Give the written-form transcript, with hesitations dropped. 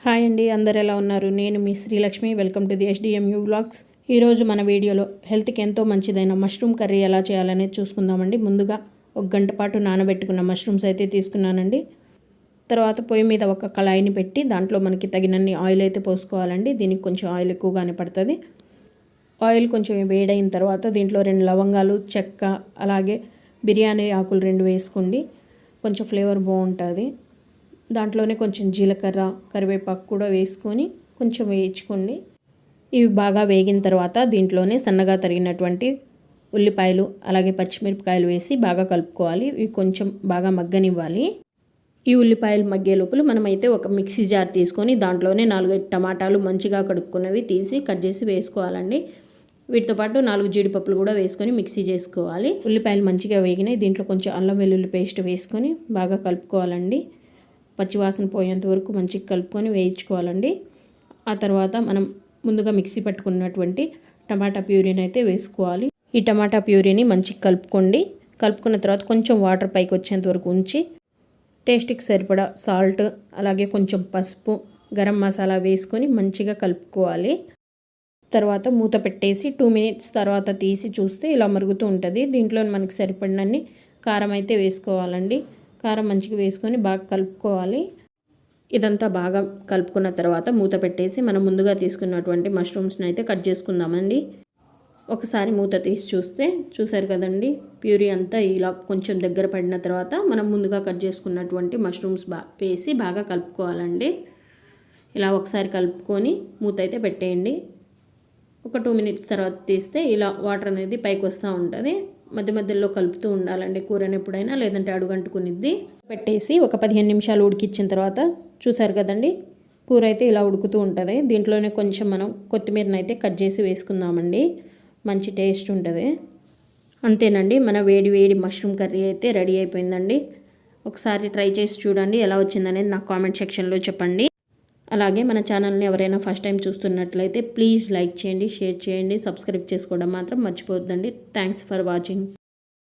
Hi అండి, అందరు ఎలా ఉన్నారు? నేను మీ Srilakshmi. Welcome to the HDMU vlogs. ఈరోజు మన వీడియోలో హెల్త్కి ఎంతో మంచిదైన మష్రూమ్ కర్రీ ఎలా చేయాలనేది చూసుకుందామండి. ముందుగా 1 గంట పాటు నానబెట్టుకున్న మష్రూమ్స్ అయితే తీసుకున్నానండి. తర్వాత పొయ్యి మీద ఒక కళాయిని పెట్టి దాంట్లో మనకి తగినన్ని ఆయిల్ అయితే పోసుకోవాలండి. దీనికి కొంచెం ఆయిల్ ఎక్కువగానే పడుతుంది. ఆయిల్ కొంచెం వేడైన తర్వాత దీంట్లో 2 లవంగాలు, చెక్క, అలాగే బిర్యానీ ఆకులు 2 వేసుకోండి. కొంచెం ఫ్లేవర్ బాగుంటుంది. దాంట్లోనే కొంచెం జీలకర్ర, కరివేపాకు కూడా వేసుకొని కొంచెం వేయించుకోండి. ఇవి బాగా వేగిన తర్వాత దీంట్లోనే సన్నగా తరిగినటువంటి ఉల్లిపాయలు, అలాగే పచ్చిమిరపకాయలు వేసి బాగా కలుపుకోవాలి. ఇవి కొంచెం బాగా మగ్గనివ్వాలి. ఈ ఉల్లిపాయలు మగ్గే లోపల మనమైతే ఒక మిక్సీ జార్ తీసుకొని దాంట్లోనే 4 టమాటాలు మంచిగా కడుక్కున్నవి తీసి కట్ చేసి వేసుకోవాలండి. వీటితో పాటు 4 జీడిపప్పులు కూడా వేసుకొని మిక్సీ చేసుకోవాలి. ఉల్లిపాయలు మంచిగా వేగినాయి. దీంట్లో కొంచెం అల్లం వెల్లుల్లి పేస్ట్ వేసుకొని బాగా కలుపుకోవాలండి. పచ్చివాసన పోయేంత వరకు మంచిగా కలుపుకొని వేయించుకోవాలండి. ఆ తర్వాత మనం ముందుగా మిక్సీ పట్టుకున్నటువంటి టమాటా ప్యూరీని అయితే వేసుకోవాలి. ఈ టమాటా ప్యూరీని మంచిగా కలుపుకోండి. కలుపుకున్న తర్వాత కొంచెం వాటర్ పైకి వచ్చేంత వరకు ఉంచి టేస్ట్కి సరిపడా సాల్ట్, అలాగే కొంచెం పసుపు, గరం మసాలా వేసుకొని మంచిగా కలుపుకోవాలి. తర్వాత మూత పెట్టేసి 2 మినిట్స్ తర్వాత తీసి చూస్తే ఇలా మరుగుతూ ఉంటుంది. దీంట్లో మనకి సరిపడినన్ని కారం అయితే వేసుకోవాలండి. కారం మంచిగా వేసుకొని బాగా కలుపుకోవాలి. ఇదంతా బాగా కలుపుకున్న తర్వాత మూత పెట్టేసి మనం ముందుగా తీసుకున్నటువంటి మష్రూమ్స్ని అయితే కట్ చేసుకుందామండి. ఒకసారి మూత తీసి చూస్తే చూసారు కదండి, ప్యూరీ అంతా ఇలా కొంచెం దగ్గర పడిన తర్వాత మనం ముందుగా కట్ చేసుకున్నటువంటి మష్రూమ్స్ వేసి బాగా కలుపుకోవాలండి. ఇలా ఒకసారి కలుపుకొని మూత అయితే పెట్టేయండి. ఒక 2 మినిట్స్ తర్వాత తీస్తే ఇలా వాటర్ అనేది పైకి వస్తూ ఉంటుంది. మధ్య మధ్యలో కలుపుతూ ఉండాలండి కూరని ఎప్పుడైనా, లేదంటే అడుగంటుకునిద్ది. పెట్టేసి ఒక 15 నిమిషాలు ఉడికించిన తర్వాత చూసారు కదండి, కూర అయితే ఇలా ఉడుకుతూ ఉంటుంది. దీంట్లోనే కొంచెం మనం కొత్తిమీరని అయితే కట్ చేసి వేసుకుందామండి. మంచి టేస్ట్ ఉంటుంది. అంతేనండి, మన వేడి వేడి మష్రూమ్ కర్రీ అయితే రెడీ అయిపోయిందండి. ఒకసారి ట్రై చేసి చూడండి, ఎలా వచ్చిందనేది నాకు కామెంట్ సెక్షన్లో చెప్పండి. అలాగే మన ఛానల్ని ఎవరైనా ఫస్ట్ టైం చూస్తున్నట్లయితే ప్లీజ్ లైక్ చేయండి, షేర్ చేయండి, సబ్స్క్రైబ్ చేసుకోవడం మాత్రం మర్చిపోవద్దండి. Thanks for watching.